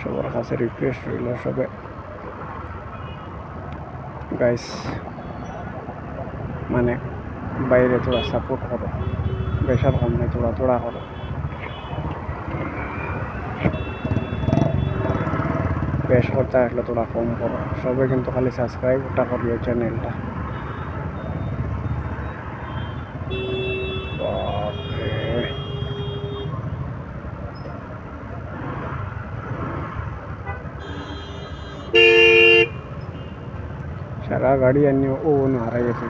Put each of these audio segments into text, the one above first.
সবার কাছে রিকোয়েস্ট রইল সবে গাইস মানে বাইরে তোরা সাপোর্ট করো, বেশার সামনে তোরা তোরা করো, বেশ করতে আসলে তোরা কম করো, সবে কিন্তু খালি সাবস্ক্রাইবটা করিও চ্যানেলটা। সারা গাড়ি আনি ও না হারাই গেছে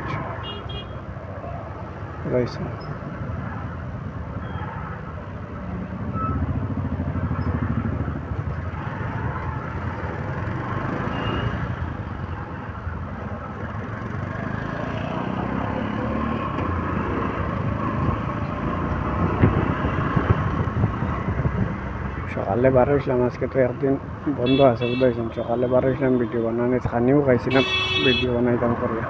রয়েছে। সকালে বার হয়েছিলাম, আজকে তো একদিন বন্ধ আছে বুঝাইছেন। সকালে বার হয়েছিলাম ভিডিও বানানো, খানিও খাইছিলাম ভিডিও বানাইতাম করিয়া।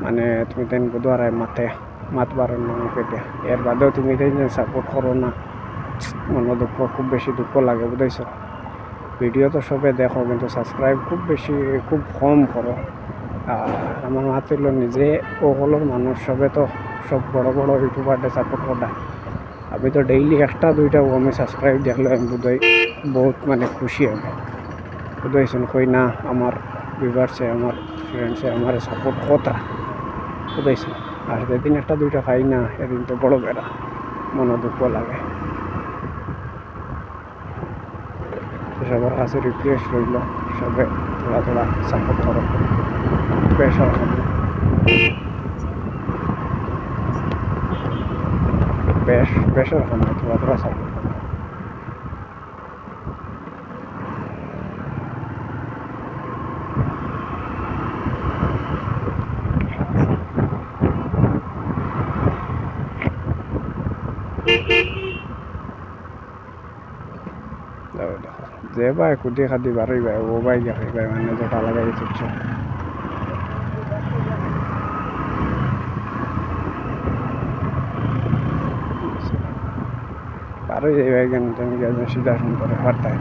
মানে তুমি তাই বুধবার মাত বারো না মুখে দিয়া, এর বাদেও তুমি তাই সাপোর্ট করো না, মনে দুঃখ খুব বেশি দুঃখ লাগে বুঝাইছ। ভিডিও তো সবে দেখো কিন্তু সাবস্ক্রাইব খুব কম করো। আর আমার মাত হইল নিজে ওগুলোর মানুষ সবে তো সব বড় বড় ইউটিউবারদের সাপোর্ট করা। আমি তো ডেইলি একটা দুইটা আমি সাবস্ক্রাইব দেখলে আমি বোধহয় বহুত মানে খুশি হবে বুঝাইছেন। কই না আমার ভিউয়ার্সে আমার ফ্রেন্ডসে আমার সাপোর্ট করা বুঝাইছেন। আর যেদিন একটা দুইটা খাই না এদিন তো বড় বেড়া, মনে দুঃখ লাগে। সবার কাছে রিকোয়েস্ট রইল সবে তোরা তোরা সাপোর্ট করো, বেশার বেশার সামনে তোরা তোরা সাপোর্ট করো। যে ভাই কুদি খাদি বারোই ভাই ও ভাই গেছে ভাই মানে যেটা লাগাই চলছে বারোই যাই ভাই কেন তুমি গেছেন সিধা শুন করে পারতাই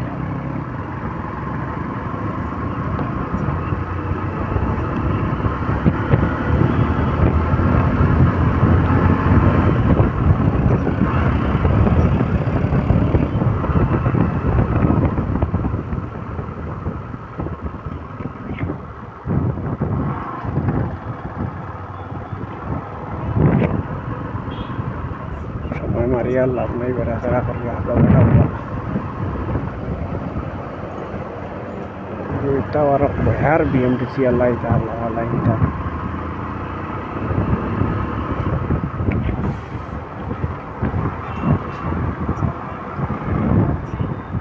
মারিয়া লাভ নেই, বেড়া ফেরা করিয়া এটা আর বিএমটিসি আল্লাহ লাইনটা